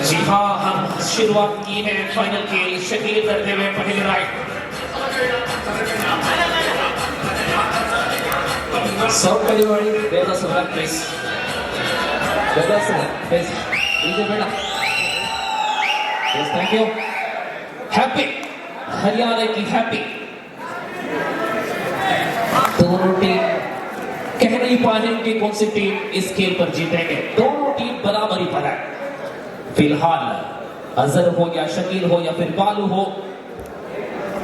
जी हाँ, हम शुरुआत की है फाइनल की शकील करते हुए पहली right Sankari Beda Sura please. Beda Sura please. Easy Beda. Yes, thank you. Happy Haryana की हैप्पी दोनों टीम कह नहीं पा रही कि कौन सी टीम इस खेल पर जीतेंगे। दोनों टीम बराबरी पर है फिलहाल। अजहर हो या शकील हो या फिर बालू हो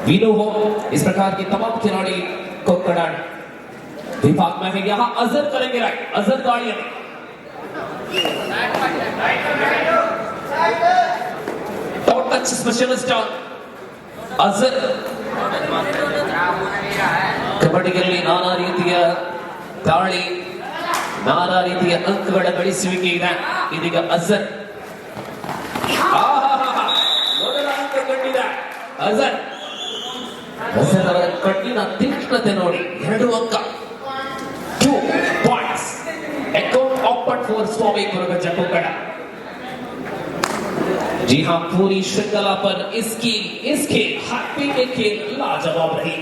वीनू हो, इस प्रकार के तमाम खिलाड़ी कोक्कड़ा विभाग में है। यहाँ अजहर करेंगे राइट, अजहर गाड़ियां टॉप टच स्पेशलिस्ट ಅಜರ್ ಕಬಡ್ಡಿಯಲ್ಲಿ ನಾನಾ ರೀತಿಯ ದಾಳಿ, ನಾನಾ ರೀತಿಯ ಅಂಕಗಳ ಗಳಿಸುವಿಕೆ ಇದೆ. ಇದೀಗ ಅಜರ್ ಮೊದಲ ಅಂಕ ಕಂಡಿದೆ. ಅಜರ್ ಅವರ ಕಣ್ಣಿನ ತೀಕ್ಷ್ಣತೆ ನೋಡಿ 2 ಅಂಕ, 2 ಪಾಯಿಂಟ್ಸ್. ಅಕೌಂಟ್ ಓಪನ್ ಫಾರ್ ಸ್ವಾಮಿ ಕೊರಗಜ್ಜ ಕೊಕ್ಕಡ. जी हाँ, पूरी श्रृंखला पर इसकी हैप्पी के खेल लाजवाब रही।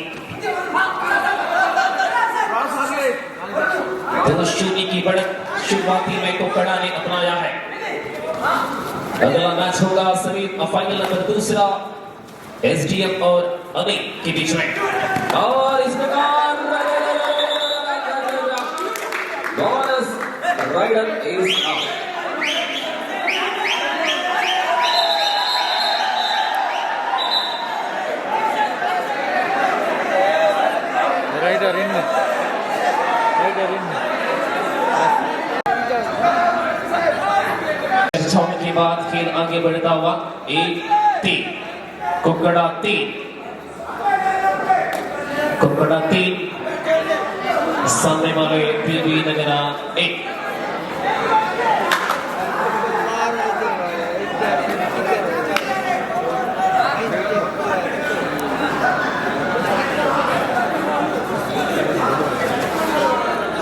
शून्य की बढ़त शुरुआती में कोक्कड़ा ने अपनाया है। अगला मैच होगा फाइनल नंबर 2 एसडीएम और अनिल के बीच में। और इस प्रकार बोनस राइडर इज आउट। के बाद खेल आगे बढ़ता हुआ 1-3 कोक्कड़ा 3 सामने वाले पीवी नगरा 1।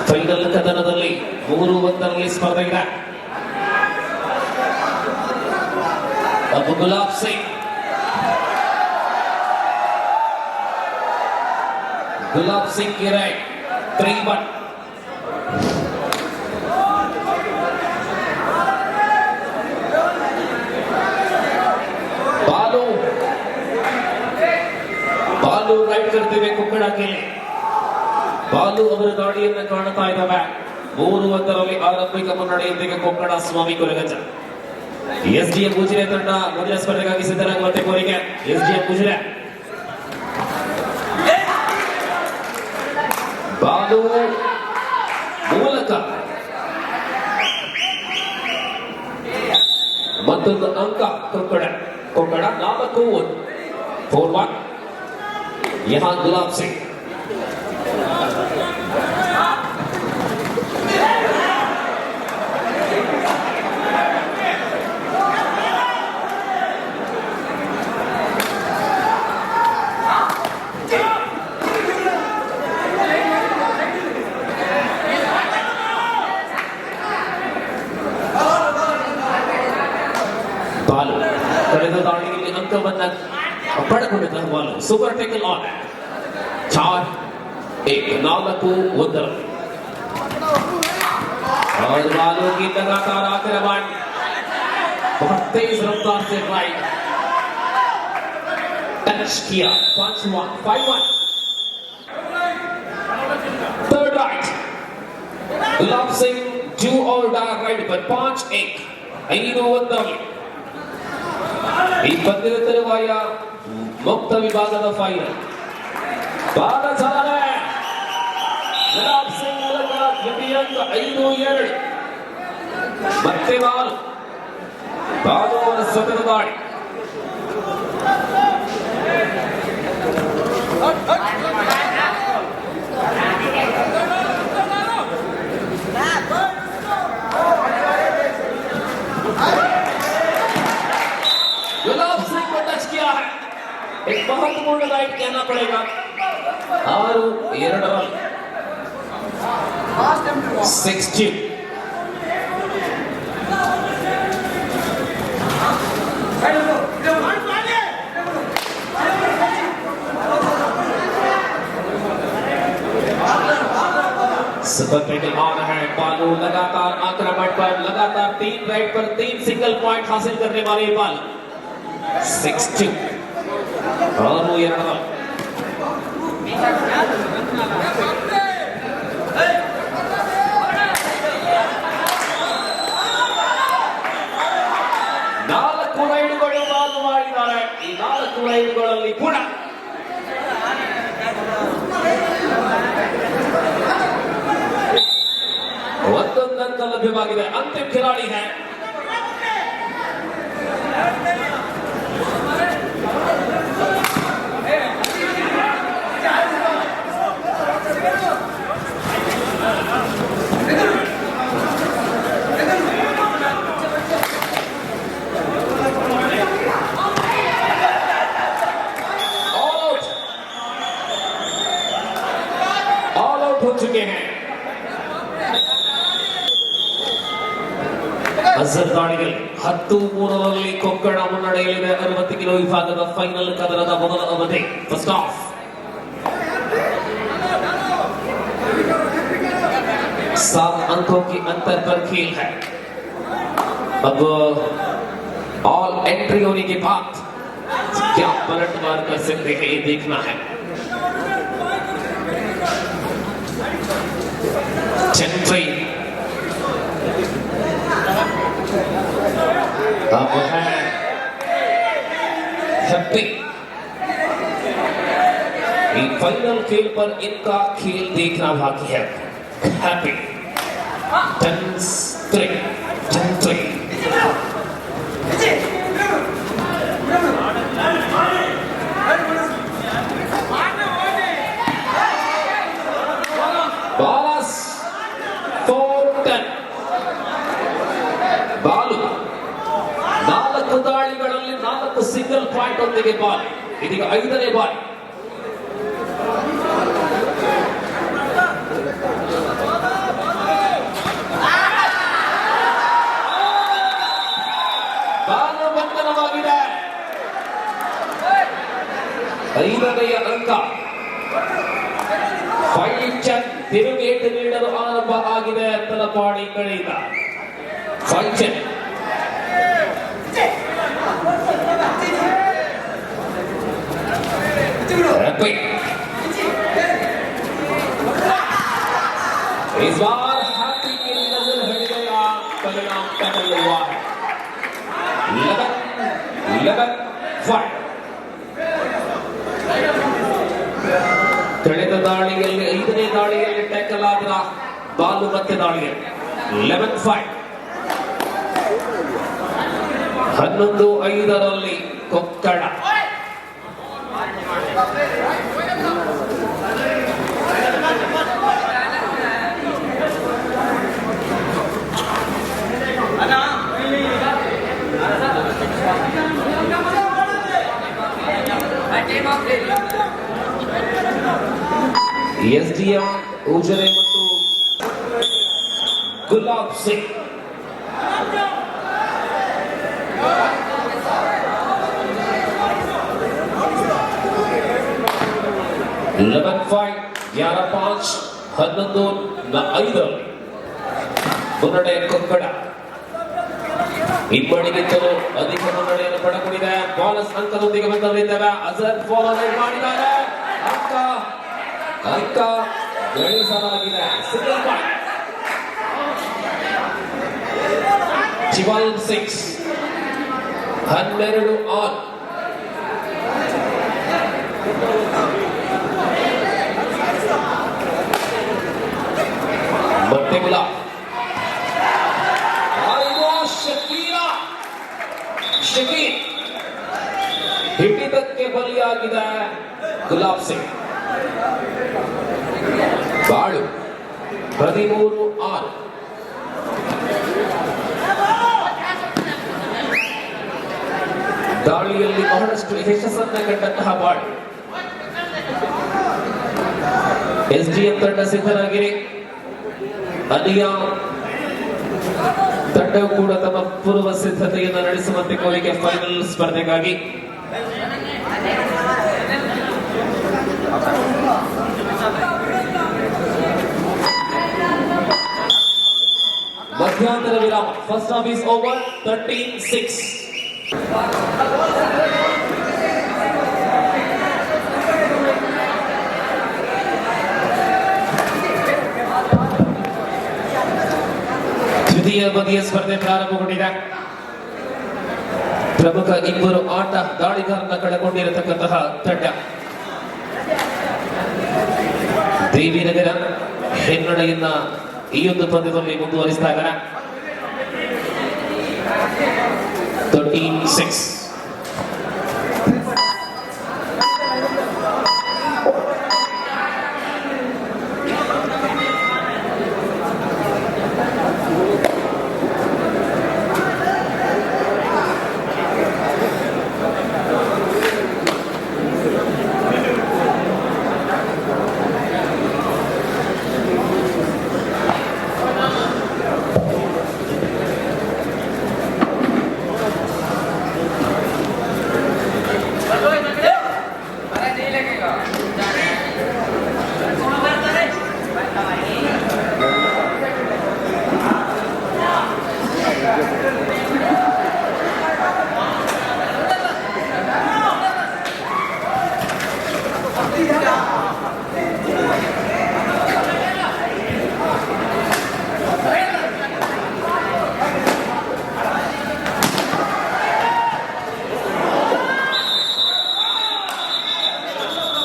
ಫೈನಲ್ ಕದನದಲ್ಲಿ 3-1 ಸ್ಪರ್ಧೆ ಇದೆ. अब गुलाब सिंह की राइट 3-1। ಬಾಲು ರೈಟ್ करते हुए कोक्कड़ा के लिए ಬಾಲು ಅವರ ಗಾಡಿಯನ್ನು ಕಾಣುತ್ತಾ ಇದ್ದಾವೆ. 3-1 ಆರಂಭಿಕ ಮುನ್ನಡೆಯೊಂದಿಗೆ ಕೊಕ್ಕಡ ಸ್ವಾಮಿ ಕೊರಗಜ್ಜ. ಎಸ್ಡಿಎಂ ಗುಜರೆ ತಂಡ ಮೊದಲ ಸ್ಪರ್ಧೆಗಾಗಿ ಸಿದ್ಧರಾಗುವಂತೆ ಕೋರಿಕೆ. ಎಸ್ಡಿಎಂ ಗುಜರೆ ಬಾಲು ಮೂಲಕ ಮತ್ತೊಂದು ಅಂಕ ಕೊಕ್ಕಡ 4-1 4-1 यहाँ गुलाब सिंह ಬಾಲು ಕಳೆದ ದಾಳಿಯಲ್ಲಿ ಅಂಕವನ್ನ ಪಡೆದುಕೊಂಡಿದ್ದ ಬಾಲು ಸೂಪರ್ ಟೇಕಲ್ ಆನ್ 4-1 और बालों की लगातार आक्रमण बहुत तेज रफ्तार से राइट टच किया 5-1 third right Gulab Singh do और डार राइट पर 5-1 5-1 ಈ ಪಂದ್ಯದ ತರುವಾಯ ಮುಕ್ತ ವಿಭಾಗದ ಫೈನಲ್ ಬಾಲ ಚಾಲನೆ ಗುಲಾಬ್ ಸಿಂಗ್ ಮೂಲಕ ದ್ವಿತೀಯ ಅಂಕ 5-2 ಮತ್ತೆ ಬಾಲು ಅವರ ಸತತ ದಾಳಿ गुलाब सिंह को टच किया है एक महत्वपूर्ण राइट कहना पड़ेगा। 6-2 6-2 सुपर टैकल ऑन है। बालू लगातार आक्रमण पर, लगातार 3 राइट पर 3 सिंगल पॉइंट हासिल करने वाले बाल। 6-2 और 2 4 ರೈಡ್ಗಳು ಬಾಲ್ ಮಾಡಿದ್ದಾರೆ। ಈ 4 ರೈಡ್ಗಳಲ್ಲಿ ಕೂಡ ಒಂದೊಂದು ಅಂಕ ಲಭ್ಯವಾಗಿದೆ। ಅಂತಿಮ खिलाड़ी है ऑल आउट हो चुके हैं। ಅಜರ್ದಾಳಿಗಳು 10-3 ಕೊಕ್ಕಡ ಮುನ್ನಡೆಯಲ್ಲಿದೆ। 60 ಕಿಲೋ ವಿಭಾಗದ ಫೈನಲ್ ಕದನದ ಮೊದಲ ಅವಧಿ ಫಸ್ಟ್ ಹಾಫ್। 7 अंकों की अंतर पर खेल है। अब ऑल एंट्री होने के बाद क्या पलटवार कर सकते हैं, ये देखना है। सेंचुरी अब है हैप्पी। फाइनल खेल पर इनका खेल देखना बाकी है। हैप्पी 10-3 ಬಾಲಸ್ 4-10 ಬಾಲು 4 ದಾಳಿಗಳಲ್ಲಿ 4 ಸಿಂಗಲ್ ಪಾಯಿಂಟ್ ಒಂದಿಗೆ ಬಾಲ್। ಇದೀಗ 5ನೇ ಬಾಲ್। ಬಾಲು ಬಂಧನವಾಗಿದೆ। 5ನೇ ಅಂಕ। ಫೈಟ್ ಚೆಕ್ ತಿರುಗೇಟು ನೀಡಲು ಆರಂಭ ಆಗಿದೆ ತಲಪಾಡಿ ಕಡೆಯಿಂದ। ಫೈಟ್ ಚೆಕ್ इस बार हैप्पी की नजर हट गया, परिणाम टैकल हुआ है। 11-5 ಕಳೆದ ದಾಳಿಯಲ್ಲಿ 5ನೇ ದಾಳಿಯಲ್ಲಿ ಟ್ಯಾಕಲ್ ಆದ ಬಾಲು ಮತ್ತೆ ದಾಳಿಯಲ್ಲಿ 11-5 11-5 ಕೊಕ್ಕಡ ಎಸ್ಡಿಎಂ ಉಜರೆ ಮತ್ತು ಗುಲಾಬ್ ಸಿಂಗ್ (11-5) 11-5 ಮುನ್ನಡೆ ಕೊಕ್ಕಡ ಇಬ್ಬರಿಗಿಂತಲೂ ಅಧಿಕ ಮುನ್ನಡೆಯನ್ನು ಪಡೆದುಕೊಂಡಿದೆ। ಬೋನಸ್ ಅಂಕದೊಂದಿಗೆ ಬಂದಿದ್ದೇವೆ। ಅಜರ್ ಫಾರ್ವರ್ಡ್ ಮಾಡಿದ್ದಾರೆ, ಅಂಕ ಗಳಿಸಲಾಗಿದೆ। Single point 12-6 12 all. ಮತ್ತೆ ಗುಲಾಬ್ ಶಕೀಲ್ ಹಿಡಿತಕ್ಕೆ ಬಲಿಯಾಗಿದೆ ಗುಲಾಬ್ ಸಿಂಗ್। ಬಾಳು 13-6 12 ದಾಳಿಯಲ್ಲಿ ಬಹಳಷ್ಟು ಯಶಸ್ಸನ್ನ ಕಂಡಂತಹ ಬಾಡಿ. ಎಸ್ಡಿಎಂ ತಂಡ ಸಿದ್ಧರಾಗಿರಿ. ಅನಿಯ ತಂಡವು ಕೂಡ ತಮ್ಮ ಪೂರ್ವ ಸಿದ್ಧತೆಯನ್ನು ನಡೆಸುವಂತೆ ಕೋರಿಕೆ ಫೈನಲ್ ಸ್ಪರ್ಧೆಗಾಗಿ. ಮಧ್ಯಾಂತರ ವಿರಾಮ. First half is over. 13-6. ದ್ವಿತೀಯ ಬದಿಯ ಸ್ಪರ್ಧೆ ಪ್ರಾರಂಭಗೊಂಡಿದೆ. ಪ್ರಮುಖ ಇಬ್ಬರು ಆಟ ದಾಳಿಗಾರನ ಕಳೆಕೊಂಡಿರತಕ್ಕಂತಹ ತಂಡ. ದೇವಿನಗರ ಹಿನ್ನಡೆಯನ್ನ ಈ ಒಂದು ಪಂದ್ಯದಲ್ಲಿ ಮುಂದುವರಿಸ್ತಾ ಇದ್ದಾರೆ. 13-6.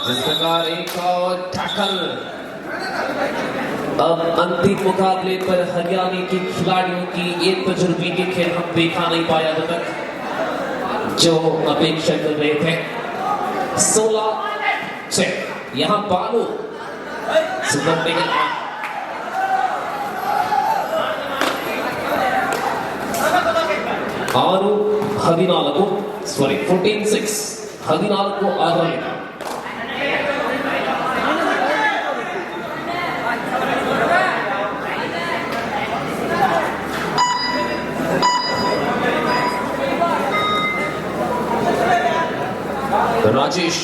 जिस प्रकार एक और टैकल। अब अंतिम मुकाबले पर हरियाणा के खिलाड़ियों की एक तजुर्बे के खेल हम देखा नहीं पाया अभी तक, जो अपेक्षा कर रहे थे। 16 यहाँ बालू सुधरने के लिए 14-6 14-6 राजेश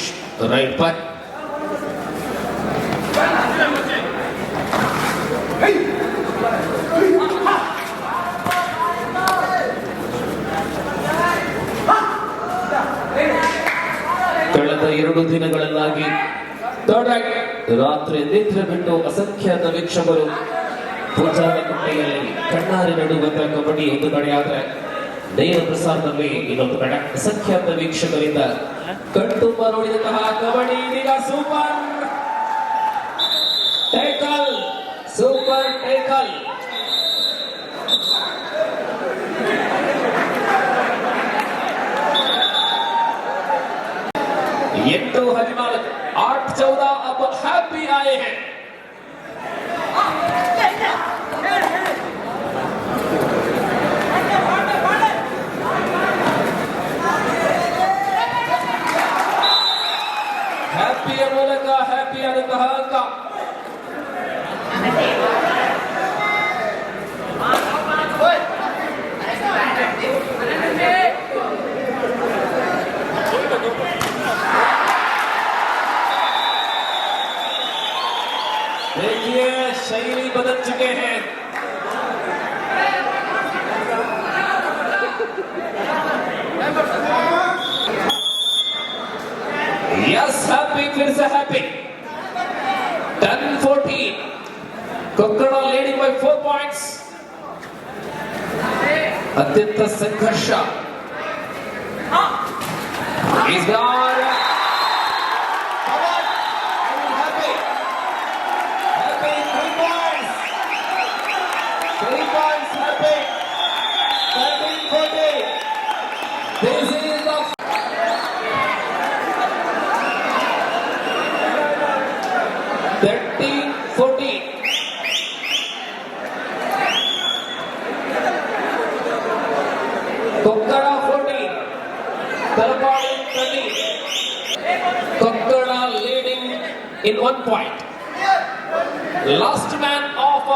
राइट पर ಕಳೆದ 2 ದಿನಗಳಲ್ಲಾಗಿ ರಾತ್ರಿ ನಿದ್ರೆ ಬಿಟ್ಟು ಅಸಂಖ್ಯಾತ ವೀಕ್ಷಕರು ಪೂಜಾರ ಕಟ್ಟೆಯಲ್ಲಿ ಕಣ್ಣಾರೆ ನಡುವಂತಹ ಕಬಡ್ಡಿ ಒಂದು ಕಡೆ ಆದ್ರೆ ನೇರ ಪ್ರಸಾರದಲ್ಲಿ ಇನ್ನೊಂದು ಕಡೆ ಅಸಂಖ್ಯಾತ ವೀಕ್ಷಕರಿಂದ ಕಣ್ತುಂಬ ನೋಡಿದಂತಹ ಕಬಡ್ಡಿ ಇದೀಗ ಸೂಪರ್ ಟೇಕಲ್ 8-14 8-14 अब हैप्पी आए हैं। हैप्पी ಮೂಲಕ हैप्पी ಆದಂತಹ ಅಂಕ देखिए शैली बदल चुके हैं। यस हैप्पी फिर से हैप्पी 10-14 कोक्कड़ा लीडिंग बाय 4 पॉइंट्स। अत्यंत संघर्ष इस बार This is the 13-14 Kokkada 14 point lead. Kokkada leading in 1 point. Last man of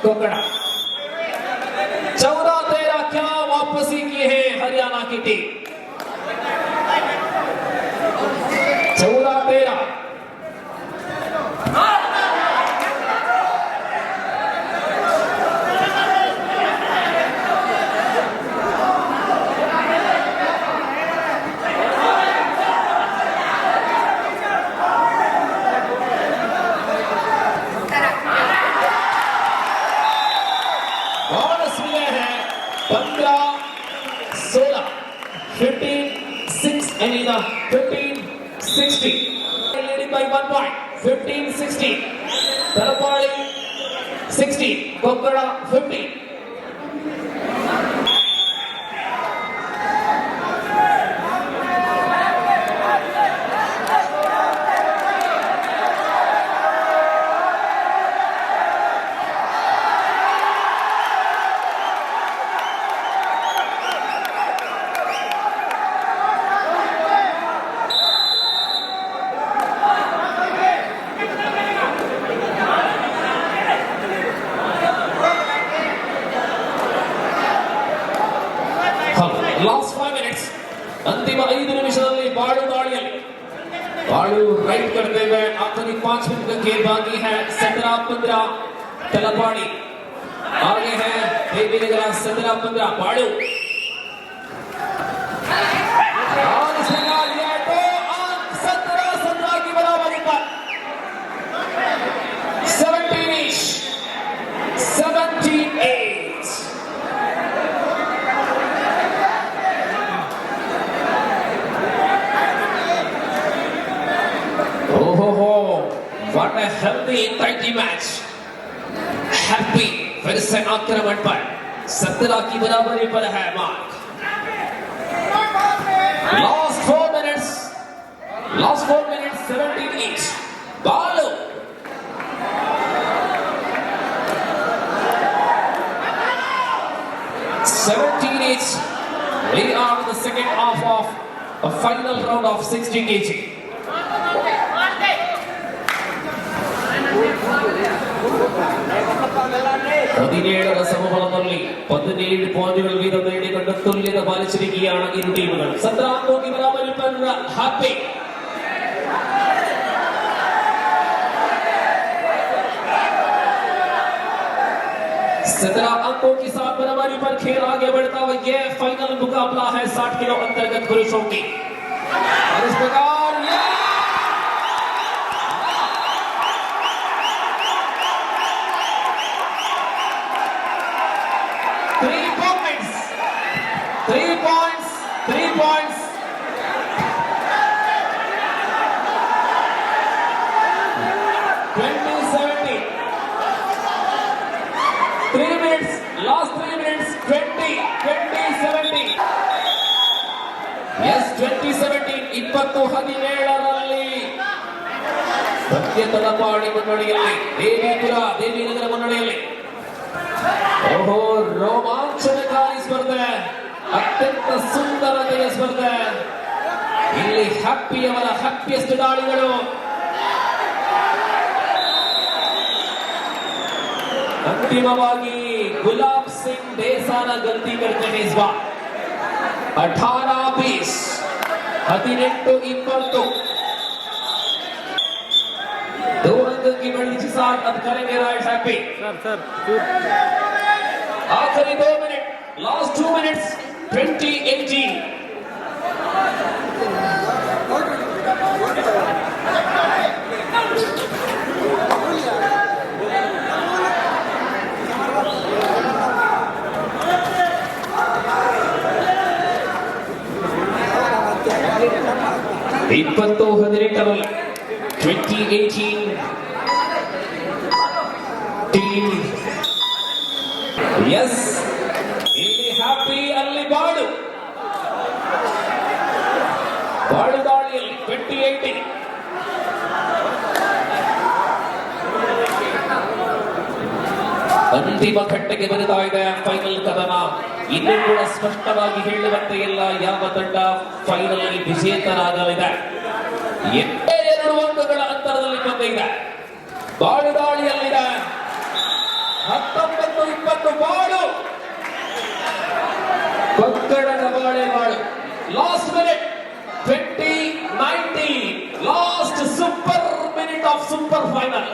कोकड़ा 14-13 क्या वापसी की है हरियाणा की team 14-13 15-16 leading by 1 point 15-16 Thalapady 16 Kokkada 15 Last 5 minutes अंतिम 5 निमिषದಲ್ಲಿ ಬಾಳು ದಾಳಿಯಲ್ಲಿ ಬಾಳು ರೈಟ್ करते हुए आखिरी 5 मिनट का खेल बाकी है 17-15 तलपाड़ी आगे है देवीनगर 17-15 बाಳು और इसका लिया तो 17-17 की बराबरी पर 17-8 What a healthy, tighty match. Happy फिर से आक्रमण पर 17 की बराबरी पर है मार्क. Last 4 minutes 17 each. बालू each. We are in the second half of a final round of 60 kg. പതിനേഴര സമബലങ്ങളിൽ 17 പോയിന്റുകൾ വീതം നേടിക്കൊണ്ട് തുല്യത പാലിച്ചിരിക്കുകയാണ് ഇരു ടീമുകൾ 17 की बराबरी पर हैप्पी अंकों के साथ बराबरी पर खेल आगे बढ़ता हुआ ये फाइनल मुकाबला है 60 किलो अंतर्गत पुरुषों की और इस प्रकार 3 points 20-17 3 minutes last 3 minutes 20-17 yes 20-17 20-17ರಲ್ಲಿ Thalapady ಮುನ್ನಡೆಯಲ್ಲಿ Devinagar ಮುನ್ನಡೆಯಲ್ಲಿ ಓಹೋ ರೋಮಾಂಚನಕಾರಿ ಸ್ಪರ್ಧೆ ಅತ್ಯಂತ ಸುಂದರತೆಯ ಸ್ಪರ್ಧೆ ಇಲ್ಲಿ ಹ್ಯಾಪಿಯವರ ಹ್ಯಾಪಿಯೆಸ್ಟ್ ದಾಳಿಗಳು अंतिमವಾಗಿ गुलाब सिंह देसाನ गलती करते हैं इस बार 18-20 18-20 दो अंक की बढ़ी के साथ अब करेंगे राइट हैप्पी सर आखिरी 2 minute last 2 minutes 20-18 20-18 team yes ಇಲ್ಲಿ ಹ್ಯಾಪಿ ಅಲ್ಲಿ ಬಾಳು ದಾಳಿಯಲ್ಲಿ 20-18 20-18 ಅಂತಿಮ ಘಟ್ಟಕ್ಕೆ ಬರುತ್ತಾ ಇದೆ ಫೈನಲ್ ಕದನ. ಇನ್ನೂ ಕೂಡ ಸ್ಪಷ್ಟವಾಗಿ ಹೇಳುವಂತೆ ಇಲ್ಲ ಯಾವ ತಂಡ ಫೈನಲ್ ವಿಜೇತರಾಗಲಿದೆ. 2 ಅಂಕಗಳ ಅಂತರದಲ್ಲಿ ಬಂದಿದೆ. ಬಾಳು ದಾಳಿಯಲ್ಲಿದೆ. 19-20 ಬಾಳು. ಕೊಕ್ಕಡದ ಬಾಳೆ ಬಾಳು. Last minute 2019 last super minute of super final.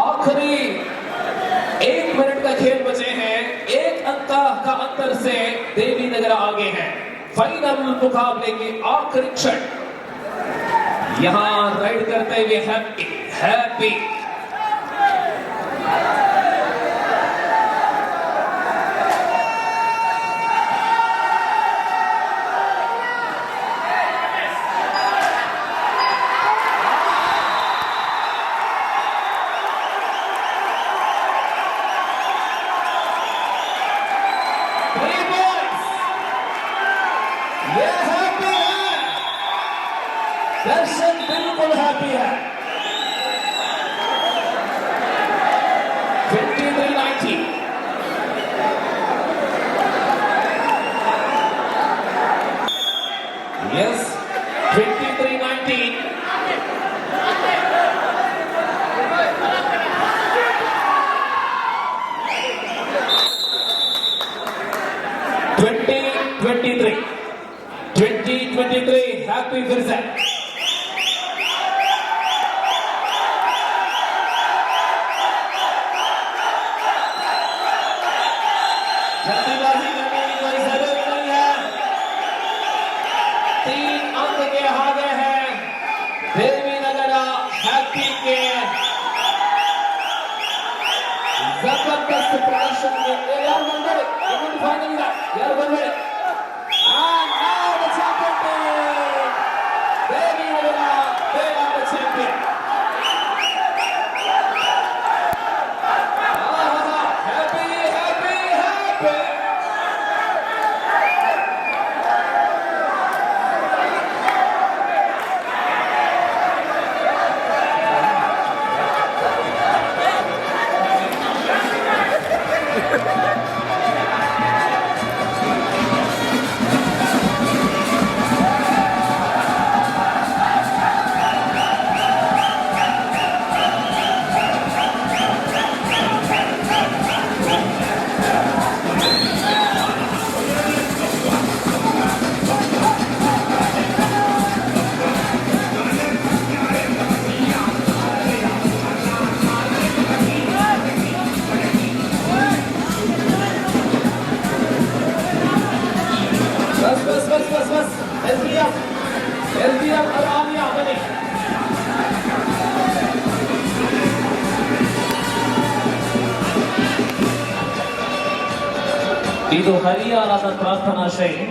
आखिरी 1 मिनट का खेल बचे हैं. 1 अंक का अंतर से देवी नगर आगे हैं. फाइनल मुकाबले के आखिरी क्षण यहां राइड करते हुए हैप्पी हैप्पी दर्शक बिल्कुल हैप्पी है. 23-19 yes 23-19 2023 हैप्पी फिर से जल्दीबाजी करने की कोई जरूरत नहीं है. 3 अंक के आगे है देवी नगर हैप्पी के जबरदस्त प्रदर्शन में यार बंदे फाइनल यार बंदे and now the champion team Devi Nagar they are the champion. happy happy happy बस एलपीएफ और आमिया बने. ಇದು ಹರಿಯಾಣದ ಪ್ರಾರ್ಥನಾ ಶೈಲಿ.